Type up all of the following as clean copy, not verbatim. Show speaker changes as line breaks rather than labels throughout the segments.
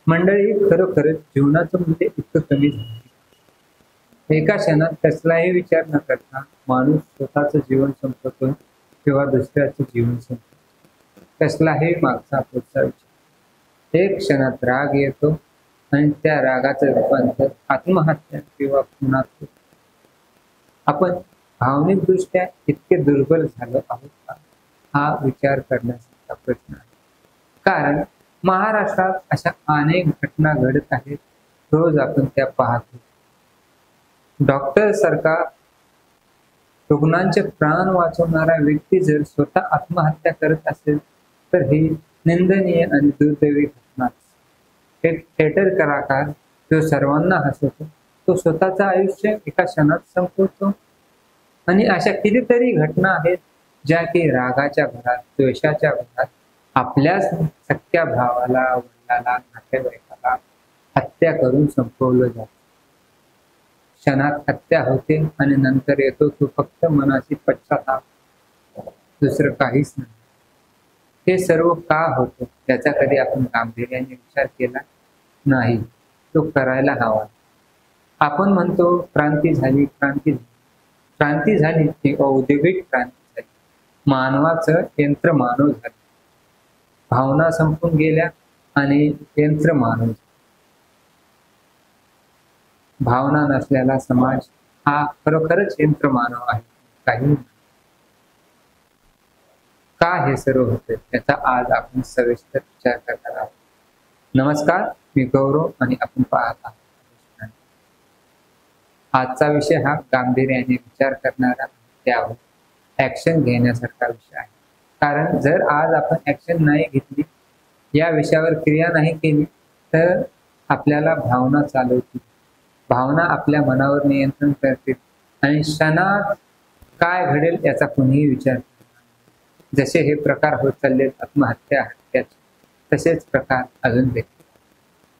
मंडळी, खरोखरच जीवनाचं मूल्य इतकं कमी झालं. एका क्षणात कसलाही विचार न करता माणूस स्वतःचं जीवन संपवतो किंवा दुसऱ्याचं जीवन संपवतो. कसलाही मागचा पुढचा विचार. एक क्षणात राग येतो आणि त्या रागाचं रूपांतर आत्महत्या किंवा खुनात होतं. आपण भावनिकदृष्ट्या इतके दुर्बल झालो आहोत का, हा विचार करण्याचा प्रश्न आहे. कारण महाराष्ट्रात अशा अनेक घटना घडत आहेत, रोज आपण त्या पाहतो. डॉक्टर सारखा रुग्णांचे प्राण वाचवणारा व्यक्ती जर स्वतः आत्महत्या करत असेल तर ही निंदनीय आणि दुर्दैवी घटना. एक थिएटर कलाकार जो सर्वांना हसवतो तो स्वतःचं आयुष्य एका क्षणात संपवतो. आणि अशा कितीतरी घटना आहेत ज्या की रागाच्या भरात, द्वेषाच्या भरात आपल्याच सख्या भावाला, वडिलाला, नातेवाईकाला हत्या करून संपवलं जातं. क्षणात हत्या होते आणि नंतर येतो तो फक्त मनाची पश्चाताप, दुसरं काहीच नाही. हे सर्व का होतं त्याचा कधी आपण गांभीर्याने विचार केला नाही. तो करायला हवा. आपण म्हणतो क्रांती झाली, क्रांती झाली ही औद्योगिक क्रांती झाली. मानवाचं यंत्र मानव झालं. भावना संपून गेल्या आणि यंत्र मानव झालं. भावना नसलेला समाज हा खरोखरच यंत्र मानव आहे, काही का हे सर्व होते याचा आज आपण सविस्तर विचार करणार आहोत. नमस्कार, मी गौरव आणि आपण पाहत आहात. आजचा विषय हा गांभीर्याने विचार करणारा, त्यावर ऍक्शन घेण्यासारखा विषय आहे. कारण जर आज आपण ऍक्शन नाही घेतली, या विषयावर क्रिया नाही केली तर आपल्याला भावना चालवतील, भावना आपल्या मनावर नियंत्रण करतील आणि क्षणात काय घडेल याचा कोणीही विचार. जसे हे प्रकार होत चालले आत्महत्या, हत्याचे, तसेच प्रकार अजून देखील.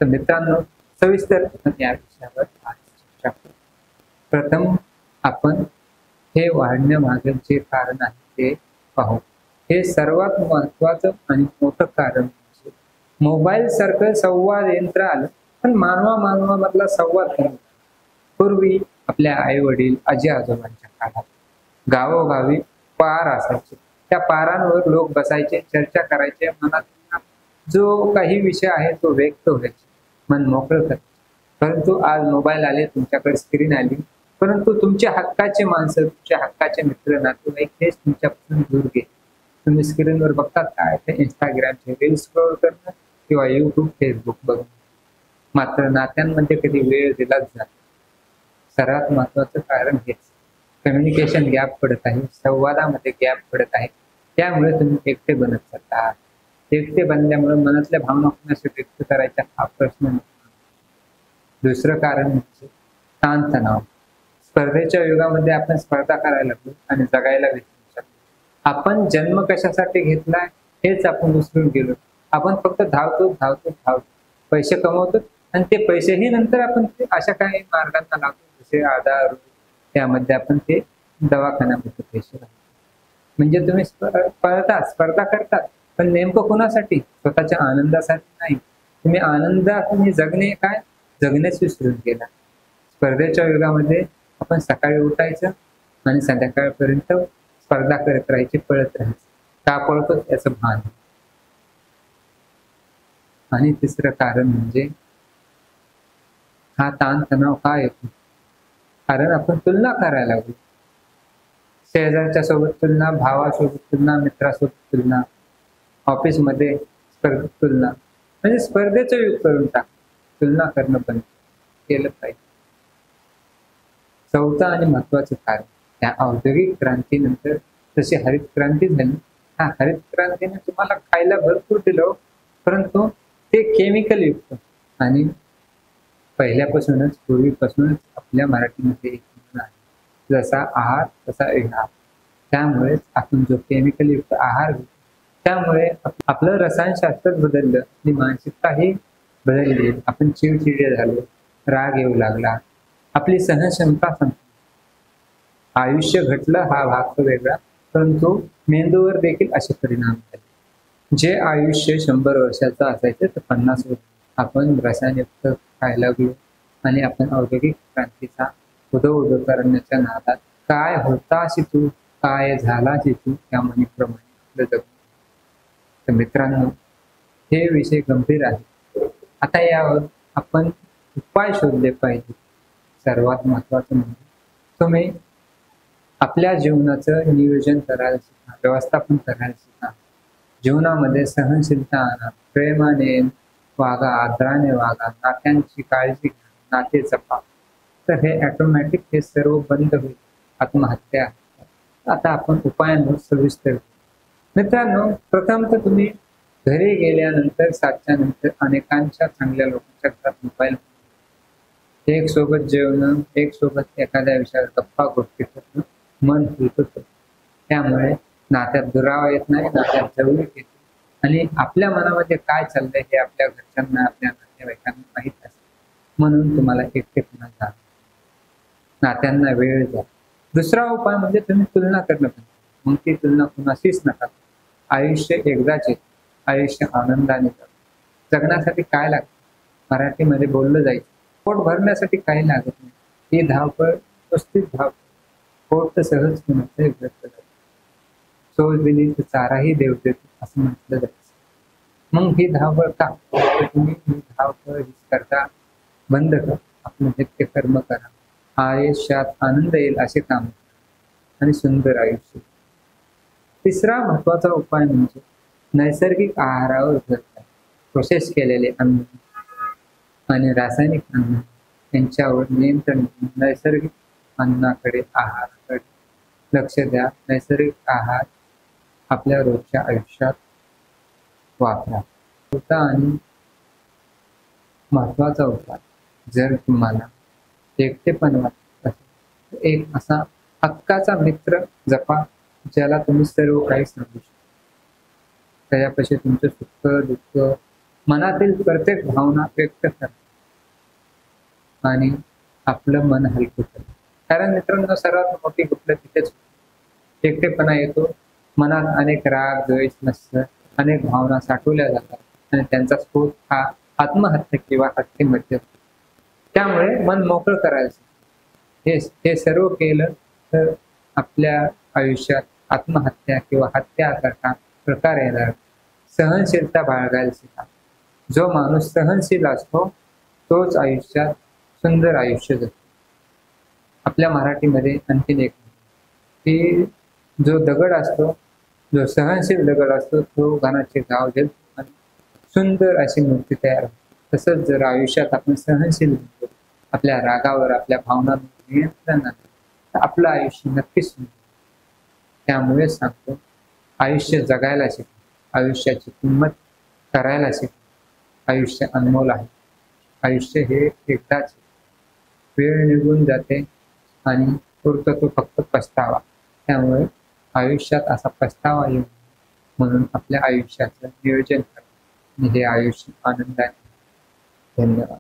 तर मित्रांनो, सविस्तर या विषयावर आज चर्चा करू. प्रथम आपण हे वाढण्यामागे जे कारण आहे ते पाहू. हे सर्वात महत्वाचं आणि मोठं कारण म्हणजे मोबाईल सारखं संवाद यंत्र आलं, पण मानवामधला संवाद कमी. पूर्वी आपल्या आई वडील, आजी आजोबांच्या काळात गावोगावी पार असायचे. त्या पारांवर लोक बसायचे, चर्चा करायचे, मनात जो काही विषय आहे तो व्यक्त व्हायचे, मन मोकळं करायचे. परंतु आज मोबाईल आले, तुमच्याकडे स्क्रीन आली, परंतु तुमच्या हक्काचे माणसं, तुमच्या हक्काचे मित्र, नातेवाईक हेच तुमच्यापासून दूर गेले. तुम्ही स्क्रीनवर बघतात काय, ते इंस्टाग्रामचे रील्स स्क्रॉल करणं किंवा युट्यूब, फेसबुक बघणं. मात्र नात्यांमध्ये कधी वेळ दिलाच जात. सर्वात महत्वाचं कारण हेच, कम्युनिकेशन गॅप पडत आहे, संवादामध्ये गॅप पडत आहे. त्यामुळे तुम्ही एकटे बनत चालता. एकटे बनल्यामुळे मनातल्या भावना कोणाशी व्यक्त करायचा हा प्रश्न नाही. दुसरं कारण म्हणजे ताणतणाव. स्पर्धेच्या युगामध्ये आपण स्पर्धा करायला लागलो आणि जगायला विसरू. आपण जन्म कशासाठी घेतलाय हेच आपण विसरून गेलो. आपण फक्त धावतो, पैसे कमवतो आणि ते पैसेही नंतर आपण ते अशा काही मार्गांना लागतो, जसे आधार, त्यामध्ये आपण ते दवाखान्यामध्ये पैसे लागतो. म्हणजे तुम्ही स्पर्धा करतात, पण नेमकं कोणासाठी? स्वतःच्या आनंदासाठी नाही. तुम्ही आनंदाने जगणेच विसरून गेला. स्पर्धेच्या युगामध्ये आपण सकाळी उठायचं आणि संध्याकाळपर्यंत स्पर्धा करत राहायची, पळत राहायचं. का पळतो याचं भान. आणि तिसरं कारण म्हणजे हा ताणतणाव का येतो? कारण आपण तुलना करायला लागलो. शेजारच्या सोबत तुलना, भावासोबत तुलना, मित्रासोबत तुलना, ऑफिसमध्ये तुलना, म्हणजे स्पर्धेचं युग करून टाक. तुलना करणं बंद केलं पाहिजे. चौथं आणि महत्वाचं कारण, त्या औद्योगिक क्रांतीनंतर जशी हरित क्रांती झाली, हा हरित क्रांतीने तुम्हाला खायला भरपूर दिलं, परंतु ते केमिकल युक्त. आणि पूर्वीपासूनच आपल्या मराठीमध्ये एक म्हण आहे, जसा आहार तसा विहार. त्यामुळेच आपण जो केमिकल युक्त आहार घेतो, त्यामुळे आपलं रसायनशास्त्र बदललं आणि मानसिकताही बदलली. आपण चिडचिडे झालो, राग येऊ लागला, आपली सहनक्षमता संपली. आयुष्य घटलं हा भाग तो वेगळा, परंतु मेंदूवर देखील असे परिणाम झाले. जे आयुष्य 100 वर्षाचं असायचं ते 50 वर्ष. आपण रसायनयुक्त खायला लागलो आणि आपण औद्योगिक क्रांतीचा उदो करण्याच्या नादात काय होताशी तू, काय झालाशी तू, त्या म्हणीप्रमाणे आपलं जगणं. तर मित्रांनो, हे विषय गंभीर आहे. आता यावर आपण उपाय शोधले पाहिजे. सर्वात महत्वाचं म्हणजे तुम्ही आपल्या जीवनाचं नियोजन करायला शिका, व्यवस्थापन करायला शिका. जीवनामध्ये सहनशीलता आणा, प्रेमाने वागा, आदराने वागा, नात्यांची काळजी घ्या, नाते जपा. तर हे ऑटोमॅटिक हे सर्व बंद होईल. आत्महत्या. आता आपण उपायांवर सविस्तर. मित्रांनो, प्रथम तर तुम्ही घरी गेल्यानंतर 7च्या नंतर अनेकांच्या चांगल्या लोकांच्या घरात मोबाईल, एक सोबत जेवणं, एक सोबत एखाद्या विषयावर गप्पा गोष्टी करणं मन हलकं होतं. त्यामुळे नात्यात दुरावा येत नाही, नात्यात जवळीक येते आणि आपल्या मनामध्ये काय चाललंय हे आपल्या घरच्यांना, आपल्या नातेवाईकांना माहीत असते. म्हणून तुम्हाला एकटेपणा जा, नात्यांना वेळ द्या. दुसरा उपाय म्हणजे तुम्ही तुलना करणं. मग ती तुलना कुणाशीच नका. आयुष्य एकदाच येते. आयुष्य आनंदाने जगण्यासाठी काय लागतं? मराठीमध्ये बोललं जायचं, पोट भरण्यासाठी काही लागत नाही. ही धावपळ नुसतीच धावपळ. पोट तर सहज कुणाचंही व्यक्त जातं. सोय दिली तर चाराही देव देतो असं म्हटलं जायचं. मग ही धावपळ का? तुम्ही ही धावपळ करता बंद करा. आपलं नित्य कर्म करा. आयुष्यात आनंद येईल असे काम आणि सुंदर आयुष्य. तिसरा महत्वाचा उपाय म्हणजे नैसर्गिक आहारावर भर द्या. प्रोसेस केलेले अन्न आणि रासायनिक अन्न यांच्यावर नियंत्रण, नैसर्गिक अन्नाकडे, आहाराकडे लक्ष द्या. नैसर्गिक आहार आपल्या रोजच्या आयुष्यात वापरा. छोटा आणि महत्वाचा उपाय, जर तुम्हाला एकटेपण वाटत असेल तर एक असा हक्काचा मित्र जपा, ज्याला तुम्ही सर्व काही सांगू शकता. त्याच्यापाशी तुमचं सुख दुःख, मनातील प्रत्येक भावना व्यक्त करा आणि आपलं मन हलकं करा. कारण मित्रांनो, सर्वात मोठी गोष्ट तिथेच एकटेपणा येतो. मनात अनेक राग, द्वेष नसतं, अनेक भावना साठवल्या जातात आणि त्यांचा स्फोट हा आत्महत्या किंवा हत्येमध्ये. त्यामुळे मन मोकळं करायचं. हे सर्व केलं तर आपल्या आयुष्यात आत्महत्या किंवा हत्या करता प्रकार येणार. सहनशीलता बाळगायला शिका. जो माणूस सहनशील असतो तोच आयुष्यात सुंदर आयुष्य जगतो. आपल्या मराठीमध्ये आणखीन एक की जो दगड असतो, जो सहनशील दगड असतो तो घनाचे गाव जल आणि सुंदर अशी मूर्ती तयार होते. तसंच जर आयुष्यात आपण सहनशील, आपल्या रागावर, आपल्या भावनांवर नियंत्रण आणलं तर आपलं आयुष्य नक्कीच सुंदर. त्यामुळे सांगतो, आयुष्य जगायला शिका. आयुष्याची किंमत करायला शिका. आयुष्य अनमोल आहे. आयुष्य हे एकदाच, वेळ निघून जाते आणि पुरतो तो फक्त पछतावा. त्यामुळे आयुष्यात असा पछतावा येऊ म्हणून आपल्या आयुष्याचं नियोजन करा. हे आयुष्य आनंदाने. धन्यवाद.